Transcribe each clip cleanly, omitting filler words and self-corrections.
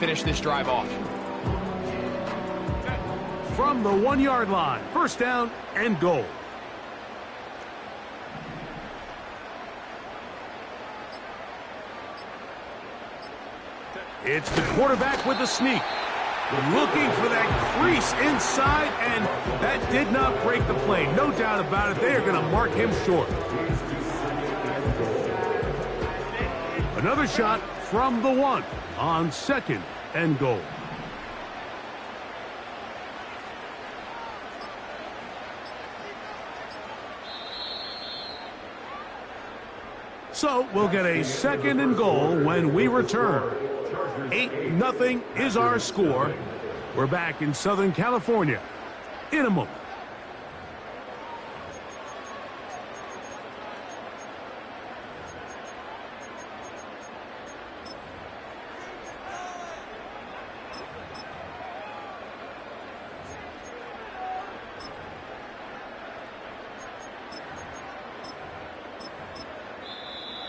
finish this drive off. From the 1-yard line, first down and goal. It's the quarterback with the sneak. Looking for that crease inside, and that did not break the play. No doubt about it, they are going to mark him short. Another shot from the 1 on second and goal. So we'll get a second and goal when we return. 8-0 is our score. We're back in Southern California in a moment.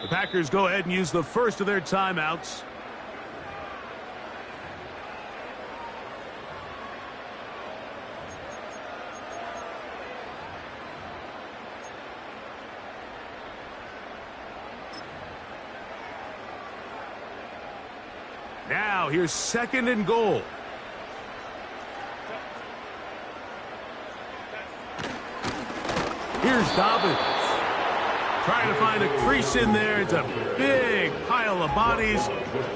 The Packers go ahead and use the first of their timeouts. Now, here's second and goal. Here's Dobbins. Trying to find a crease in there. It's a big pile of bodies,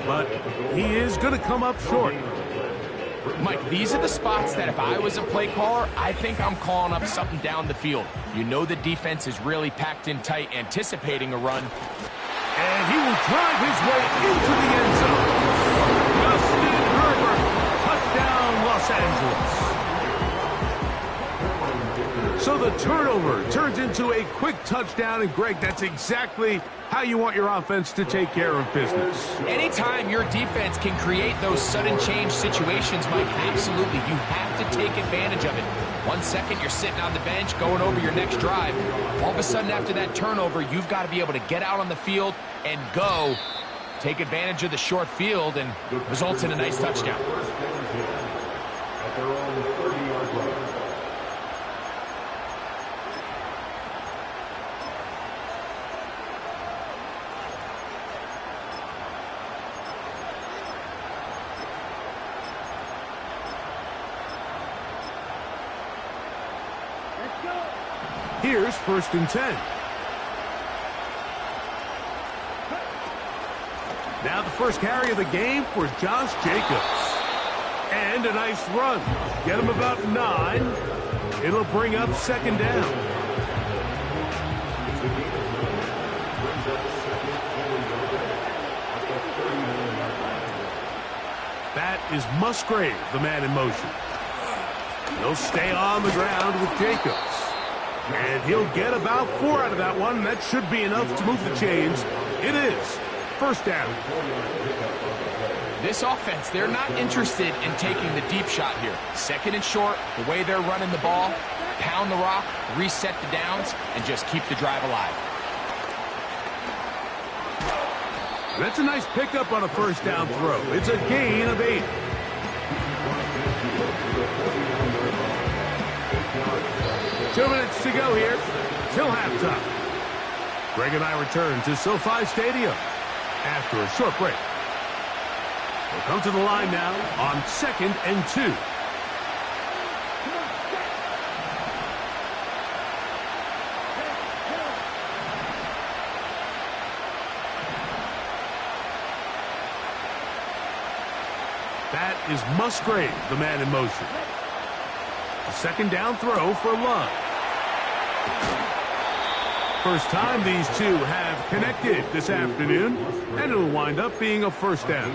but he is going to come up short. Mike, these are the spots that if I was a play caller, I think I'm calling up something down the field. You know the defense is really packed in tight, anticipating a run. And he will drive his way into the end zone. Justin Herbert, touchdown Los Angeles. So the turnover turns into a quick touchdown, and Greg, that's exactly how you want your offense to take care of business. Anytime your defense can create those sudden change situations, Mike, absolutely, you have to take advantage of it. 1 second, you're sitting on the bench, going over your next drive. All of a sudden, after that turnover, you've got to be able to get out on the field and go. Take advantage of the short field, and results in a nice touchdown. Here's first and 10. Now the first carry of the game for Josh Jacobs. And a nice run. Get him about 9. It'll bring up second down. That is Musgrave, the man in motion. He'll stay on the ground with Jacobs. And he'll get about 4 out of that one. That should be enough to move the chains. It is first down. This offense, they're not interested in taking the deep shot here. Second and short, the way they're running the ball, pound the rock, reset the downs, and just keep the drive alive. That's a nice pickup on a first down throw. It's a gain of 8. Two minutes to go here till halftime. Greg and I return to SoFi Stadium after a short break. We'll come to the line now on 2nd and 2. That is Musgrave, the man in motion. A second down throw for Love. First time these two have connected this afternoon, and it'll wind up being a first down.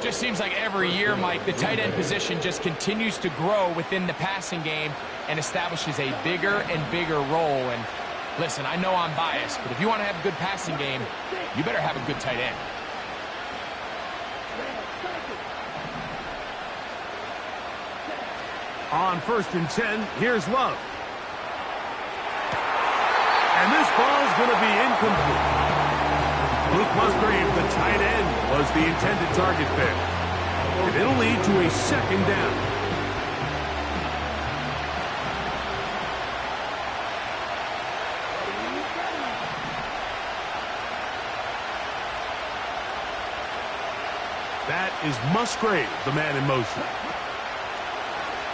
Just seems like every year, Mike, the tight end position just continues to grow within the passing game and establishes a bigger and bigger role. And listen, I know I'm biased, but if you want to have a good passing game, you better have a good tight end. On 1st and 10, here's Love. And this ball's going to be incomplete. Luke Musgrave, the tight end, was the intended target there. to a second down. That is Musgrave, the man in motion.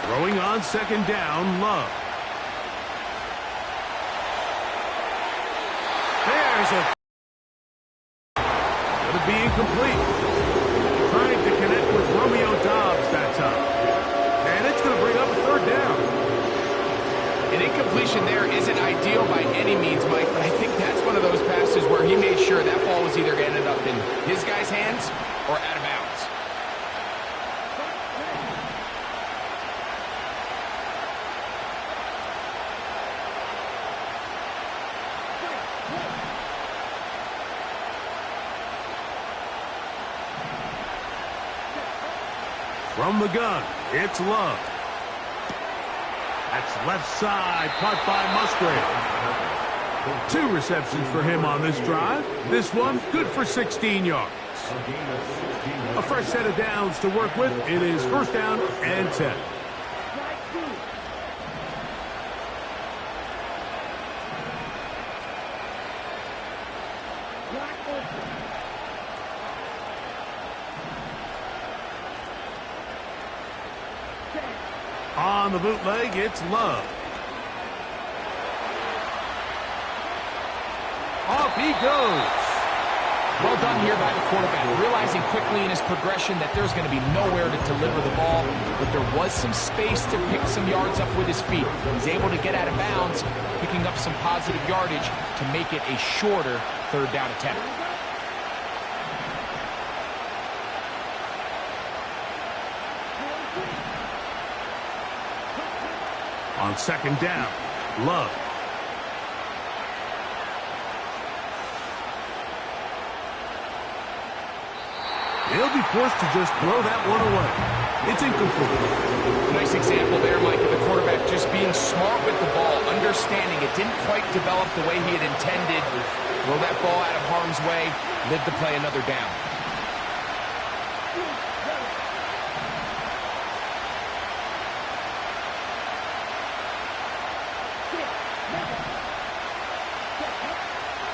Throwing on second down, Love. There's a... Going to be incomplete. Trying to connect with Romeo Doubs that time. And it's going to bring up a third down. An incompletion there isn't ideal by any means, Mike, but I think that's one of those passes where he made sure that ball was either going to end up in his guy's hands or out of bounds. From the gun, it's Love. That's left side, caught by Musgrave. 2 receptions for him on this drive. This one, good for 16 yards. A fresh set of downs to work with. It is first down and 10. On the bootleg, it's Love. Off he goes. Well done here by the quarterback, realizing quickly in his progression that there's going to be nowhere to deliver the ball, but there was some space to pick some yards up with his feet. He's able to get out of bounds, picking up some positive yardage to make it a shorter third down attempt. On second down, Love. He'll be forced to just throw that one away. It's incomplete. Nice example there, Mike, of the quarterback just being smart with the ball, understanding it didn't quite develop the way he had intended. Throw that ball out of harm's way, live to play another down.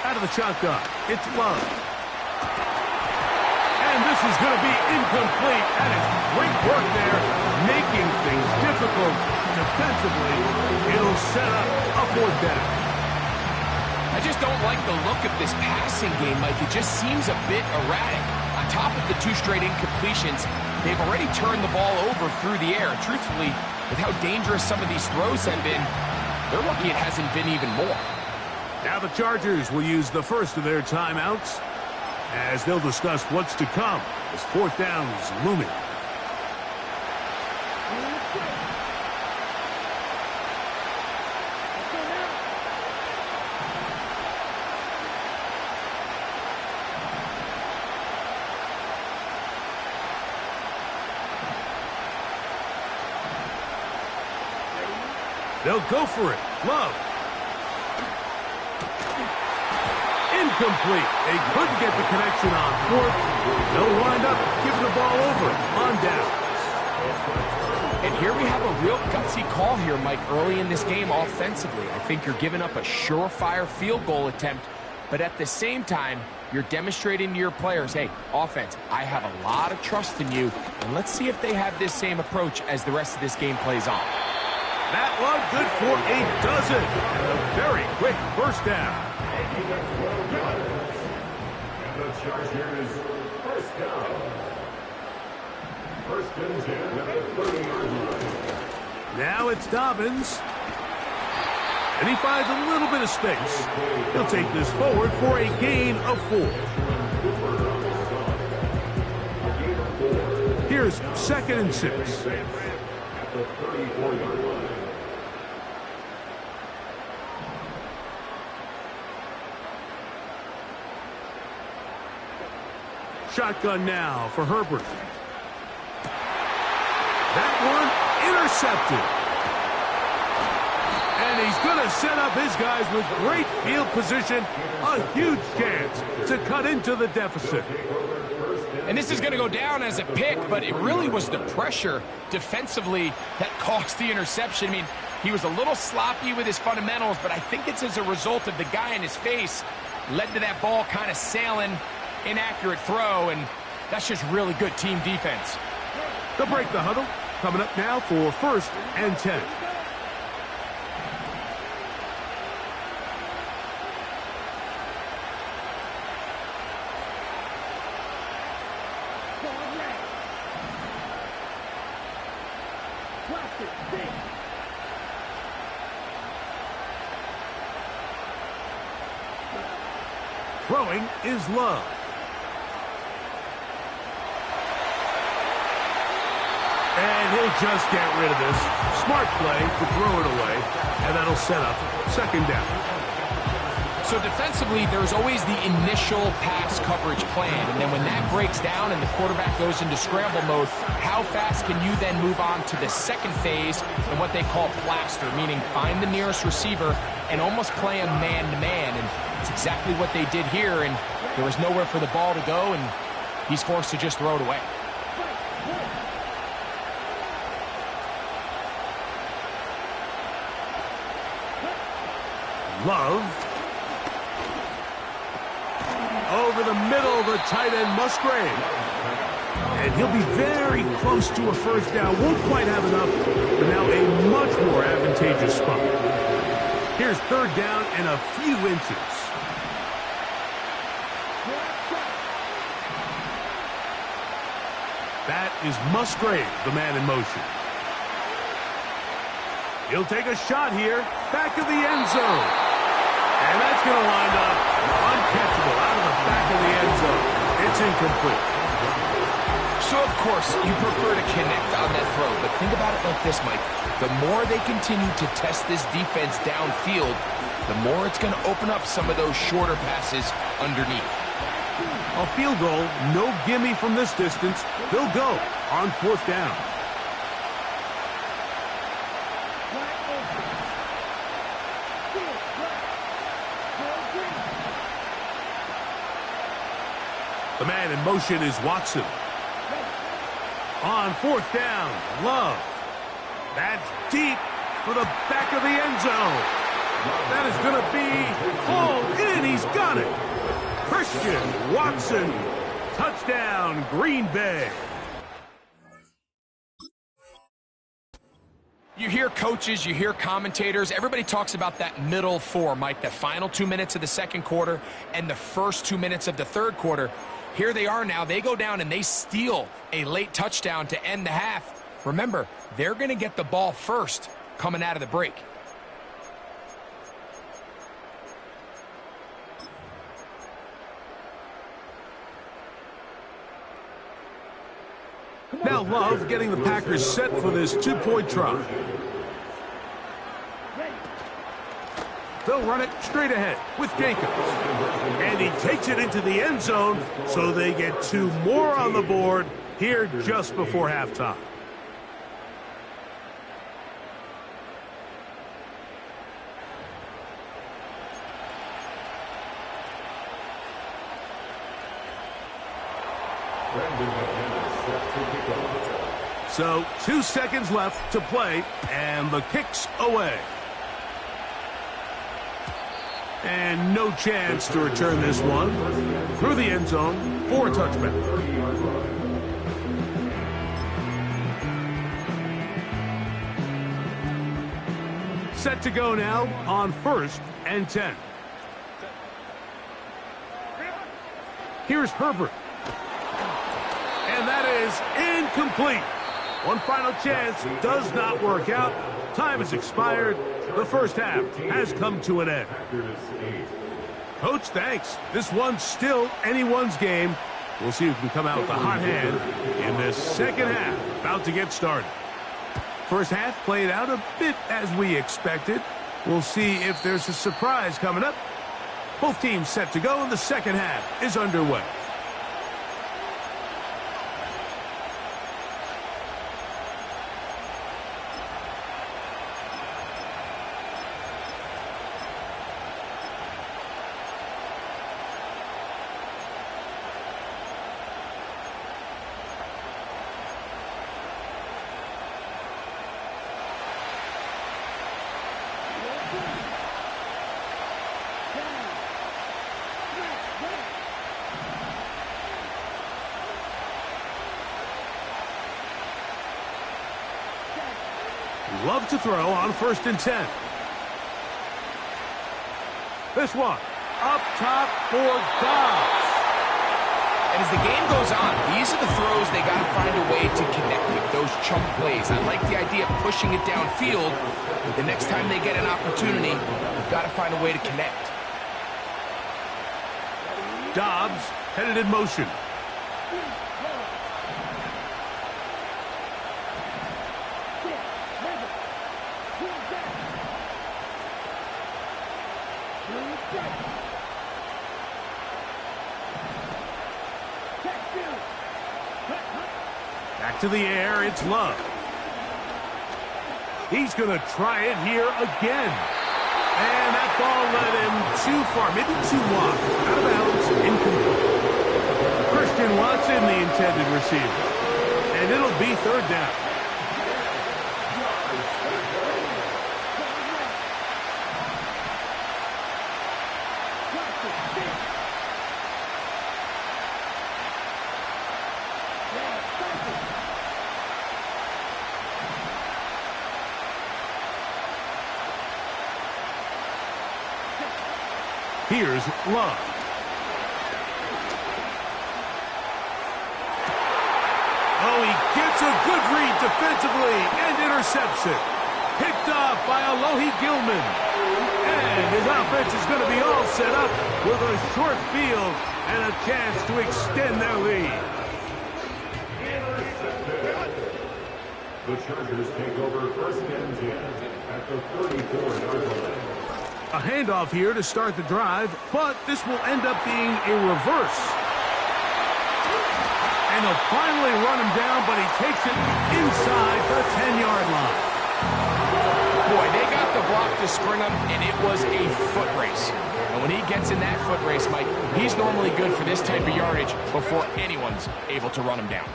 Out of the shotgun, it's Love. And this is going to be incomplete. That is great work there, making things difficult defensively. It'll set up a fourth down. I just don't like the look of this passing game, Mike. It just seems a bit erratic. On top of the 2 straight incompletions, they've already turned the ball over through the air. Truthfully, with how dangerous some of these throws have been, they're lucky it hasn't been even more. Now the Chargers will use the first of their timeouts as they'll discuss what's to come as fourth down is looming. They'll go for it. Love. Incomplete. They couldn't get the connection on fourth. They'll wind up giving the ball over on downs. And here we have a real gutsy call here, Mike, early in this game offensively. I think you're giving up a surefire field goal attempt, but at the same time, you're demonstrating to your players, hey, offense, I have a lot of trust in you, and let's see if they have this same approach as the rest of this game plays on. That one good for a dozen. And a very quick first down. And the Chargers first down. First and 10 at the 30-yard line. Now it's Dobbins. And he finds a little bit of space. He'll take this forward for a gain of 4. Here's second and 6. At the 34-yard line. Shotgun now for Herbert. That one intercepted. And he's going to set up his guys with great field position. A huge chance to cut into the deficit. And this is going to go down as a pick, but it really was the pressure defensively that caused the interception. I mean, he was a little sloppy with his fundamentals, but I think it's as a result of the guy in his face led to that ball kind of sailing, inaccurate throw, and that's just really good team defense. They'll break the huddle. Coming up now for 1st and 10. Throwing is Love. And he'll just get rid of this. Smart play to throw it away, and that'll set up 2nd down. So defensively, there's always the initial pass coverage plan, and then when that breaks down and the quarterback goes into scramble mode, how fast can you then move on to the second phase and what they call plaster, meaning find the nearest receiver and almost play him man-to-man, and it's exactly what they did here, and there was nowhere for the ball to go, and he's forced to just throw it away. Love. Over the middle, the tight end Musgrave. And he'll be very close to a 1st down. Won't quite have enough, but now a much more advantageous spot. Here's 3rd down and a few inches. That is Musgrave, the man in motion. He'll take a shot here, back of the end zone. And that's going to wind up uncatchable out of the back of the end zone. It's incomplete. So, of course, you prefer to connect on that throw, but think about it like this, Mike. The more they continue to test this defense downfield, the more it's going to open up some of those shorter passes underneath. A field goal, no gimme from this distance. They'll go on 4th down. The man in motion is Watson. On 4th down, Love. That's deep for the back of the end zone. That is going to be hauled in. He's got it. Christian Watson. Touchdown, Green Bay. You hear coaches, you hear commentators, everybody talks about that middle 4, Mike, the final 2 minutes of the 2nd quarter and the first 2 minutes of the 3rd quarter. Here they are now. They go down and they steal a late touchdown to end the half. Remember, they're going to get the ball first coming out of the break. Now Love getting the Packers set for this 2-point try. They'll run it straight ahead with Jacobs. And he takes it into the end zone, so they get 2 more on the board here just before halftime. So 2 seconds left to play, and the kick's away. And no chance to return this one through the end zone for a touchback. Set to go now on 1st and 10. Here's Herbert. And that is incomplete. One final chance does not work out. Time has expired. The first half has come to an end. Coach, thanks. This one's still anyone's game. We'll see who can come out with a hot hand in this second half. About to get started. First half played out a bit as we expected. We'll see if there's a surprise coming up. Both teams set to go, and the second half is underway. Love to throw on 1st and 10. This one, up top for Dobbs. And as the game goes on, these are the throws they got to find a way to connect with, those chunk plays. I like the idea of pushing it downfield, but the next time they get an opportunity, you've got to find a way to connect. Dobbs headed in motion. Back to the air, it's Love. He's going to try it here again. And that ball led him too far, maybe too wide. Out of bounds, incomplete. Christian Watson, the intended receiver. And it'll be 3rd down. Here's Love. Oh, he gets a good read defensively and intercepts it. Picked off by Alohi Gilman. And his offense is going to be all set up with a short field and a chance to extend their lead. The Chargers take over 1st and 10 at the 34-yard line. A handoff here to start the drive, but this will end up being a reverse. And they'll finally run him down, but he takes it inside the 10-yard line. Boy, they got the block to spring him, and it was a foot race. And when he gets in that foot race, Mike, he's normally good for this type of yardage before anyone's able to run him down.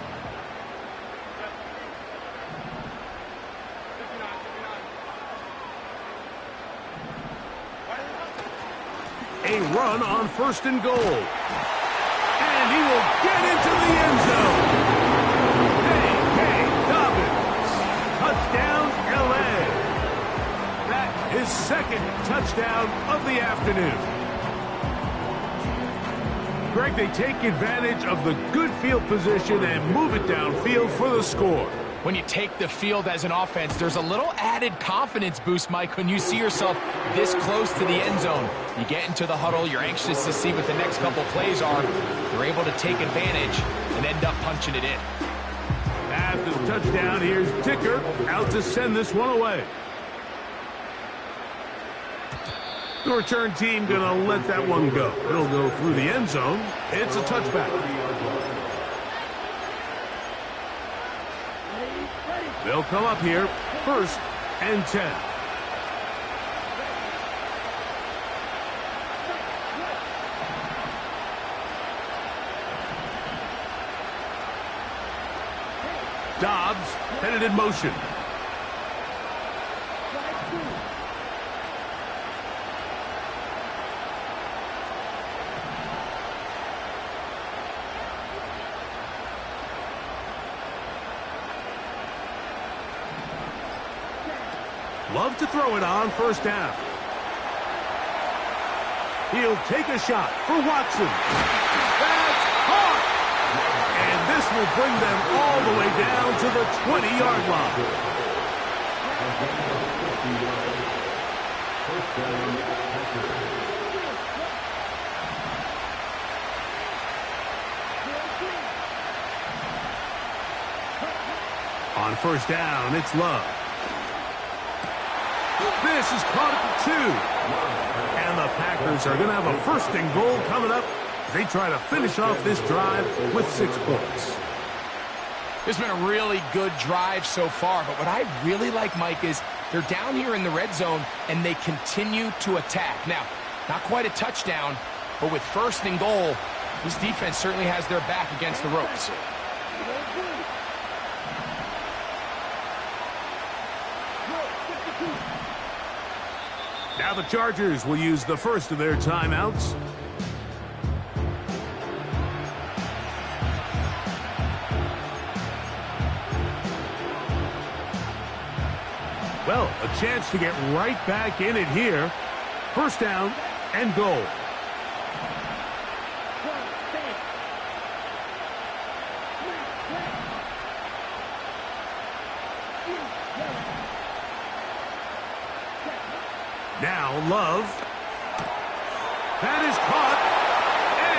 A run on 1st and goal. And he will get into the end zone. J.K. Dobbins. Touchdown, L.A. That is 2nd touchdown of the afternoon. Greg, they take advantage of the good field position and move it downfield for the score. When you take the field as an offense, there's a little added confidence boost, Mike, when you see yourself this close to the end zone. You get into the huddle, you're anxious to see what the next couple plays are. You're able to take advantage and end up punching it in. After the touchdown, here's Dicker out to send this one away. The return team going to let that one go. It'll go through the end zone. It's a touchback. They'll come up here, 1st and 10. Dobbs headed in motion. Love to throw it on 1st down. He'll take a shot for Watson. That's caught! And this will bring them all the way down to the 20-yard line. On 1st down, it's Love. This is caught at the 2. And the Packers are going to have a 1st and goal coming up as they try to finish off this drive with 6 points. This has been a really good drive so far, but what I really like, Mike, is they're down here in the red zone and they continue to attack. Now, not quite a touchdown, but with 1st and goal, this defense certainly has their back against the ropes. Now the Chargers will use the first of their timeouts. Well, a chance to get right back in it here. First down and goal. Now Love. That is caught.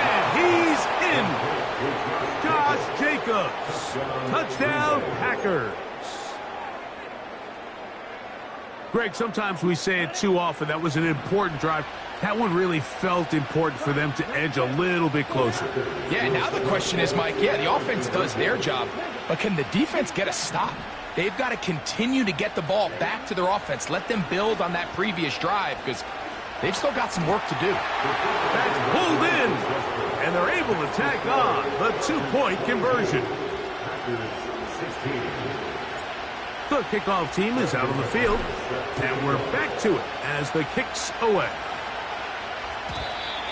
And he's in. Josh Jacobs. Touchdown, Packers. Greg, sometimes we say it too often. That was an important drive. That one really felt important for them to edge a little bit closer. Yeah, now the question is, Mike, the offense does their job, but can the defense get a stop? They've got to continue to get the ball back to their offense. Let them build on that previous drive because they've still got some work to do. That's pulled in, and they're able to tack on the 2-point conversion. The kickoff team is out on the field, and we're back to it as the kick's away.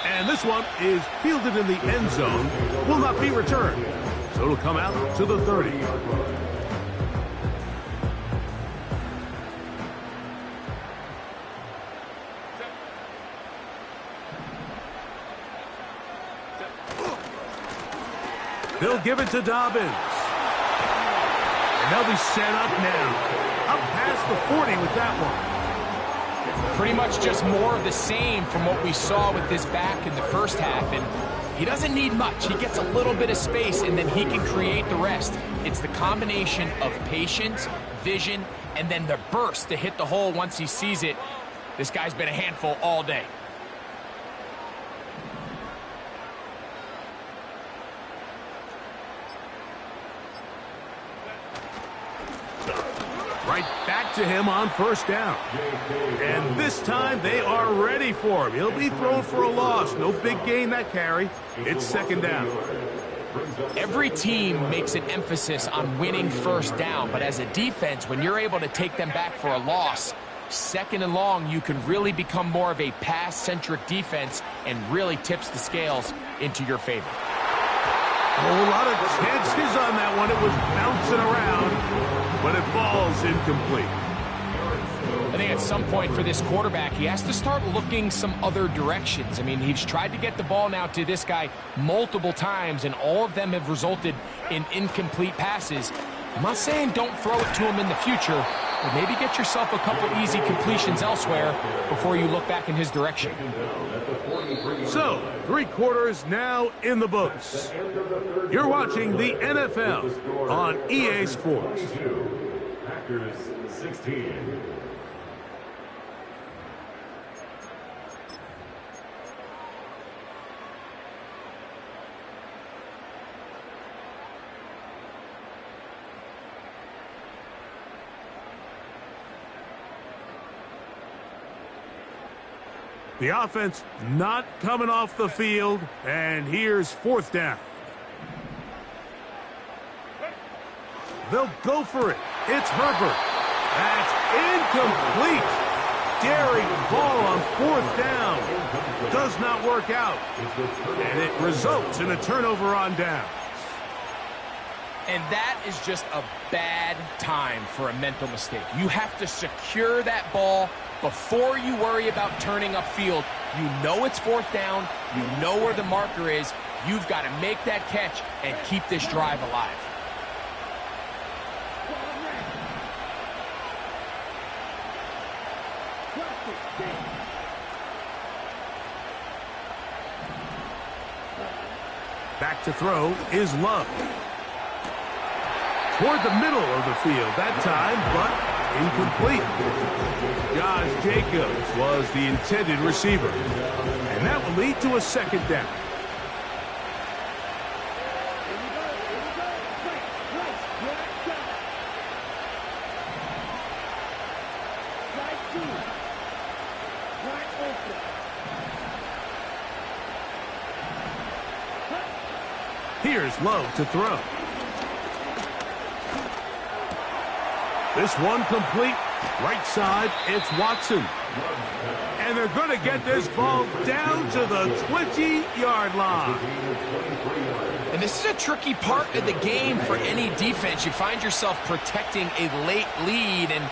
And this one is fielded in the end zone, will not be returned. So it'll come out to the 30. They'll give it to Dobbins. And they'll be set up now. Up past the 40 with that one. Pretty much just more of the same from what we saw with this back in the first half. And he doesn't need much. He gets a little bit of space, and then he can create the rest. It's the combination of patience, vision, and then the burst to hit the hole once he sees it. This guy's been a handful all day. Right back to him on first down. And this time they are ready for him. He'll be thrown for a loss. No big gain that carry. It's second down. Every team makes an emphasis on winning first down, but as a defense, when you're able to take them back for a loss, second and long, you can really become more of a pass-centric defense and really tips the scales into your favor. A lot of chances on that one. It was bouncing around, but it falls incomplete. I think at some point for this quarterback, he has to start looking some other directions. I mean, he's tried to get the ball now to this guy multiple times, and all of them have resulted in incomplete passes. I'm not saying don't throw it to him in the future, but maybe get yourself a couple easy completions elsewhere before you look back in his direction. So, 3 quarters now in the books. You're watching the NFL on EA Sports. Packers 16. The offense not coming off the field, and here's fourth down. They'll go for it. It's Herbert. That's incomplete. Daring ball on fourth down. Does not work out. And it results in a turnover on downs. And that is just a bad time for a mental mistake. You have to secure that ball before you worry about turning upfield. You know it's fourth down. You know where the marker is. You've got to make that catch and keep this drive alive. Back to throw is Love. Toward the middle of the field that time, but incomplete. Josh Jacobs was the intended receiver. And that will lead to a second down. Here's Love to throw. This one complete. Right side, it's Watson. And they're going to get this ball down to the 20-yard line. And this is a tricky part of the game for any defense. You find yourself protecting a late lead, and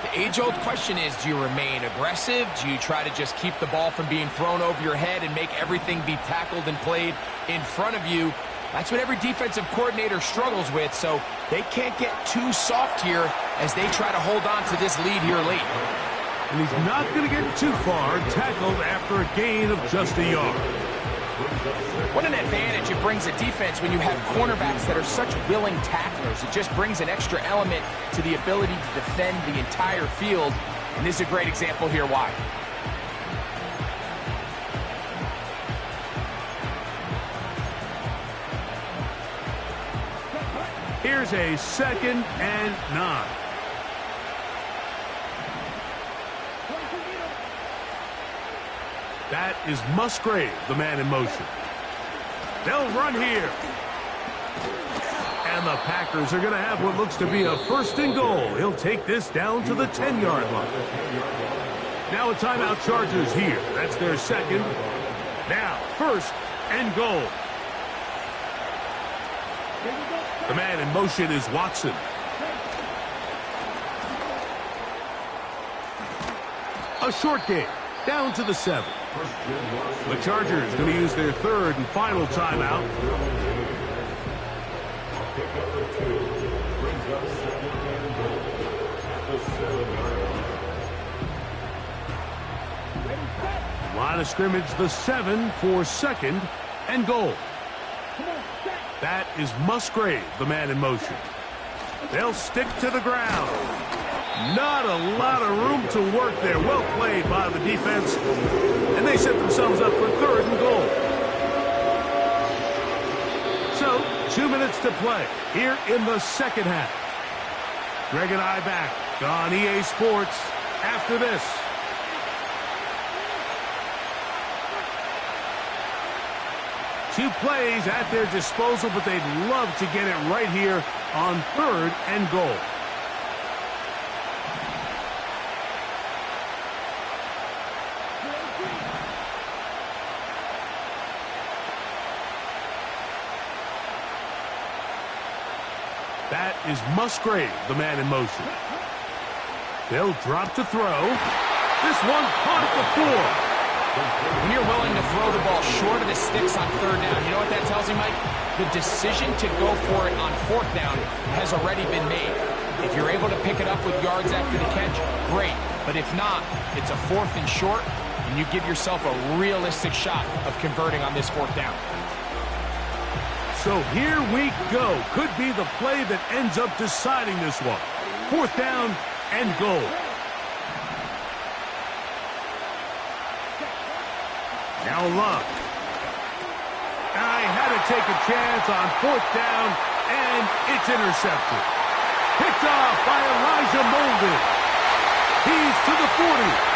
The age-old question is, do you remain aggressive? Do you try to just keep the ball from being thrown over your head and make everything be tackled and played in front of you? That's what every defensive coordinator struggles with, so they can't get too soft here as they try to hold on to this lead here late. And he's not going to get too far, tackled after a gain of just a yard. What an advantage it brings a defense when you have cornerbacks that are such willing tacklers. It just brings an extra element to the ability to defend the entire field, and this is a great example here why. Here's a 2nd and 9. That is Musgrave, the man in motion. They'll run here. And the Packers are going to have what looks to be a 1st and goal. He'll take this down to the 10-yard line. Now a timeout Chargers here. That's their 2nd. Now 1st and goal. The man in motion is Watson. A short game, down to the 7. The Chargers going to use their 3rd and final timeout. Line of scrimmage, the 7 for 2nd and goal. That is Musgrave, the man in motion. They'll stick to the ground. Not a lot of room to work there. Well played by the defense. And they set themselves up for 3rd and goal. So, 2 minutes to play here in the 2nd half. Greg and I back on EA Sports after this. Two plays at their disposal, but they'd love to get it right here on 3rd and goal. That is Musgrave, the man in motion. They'll drop to throw. This one caught at the floor. When you're willing to throw the ball short of the sticks on 3rd down, you know what that tells you, Mike? The decision to go for it on 4th down has already been made. If you're able to pick it up with yards after the catch, great. But if not, it's a 4th and short, and you give yourself a realistic shot of converting on this 4th down. So here we go. Could be the play that ends up deciding this one. 4th down and goal. Now Love. I had to take a chance on 4th down, and it's intercepted. Picked off by Elijah Molden. He's to the 40.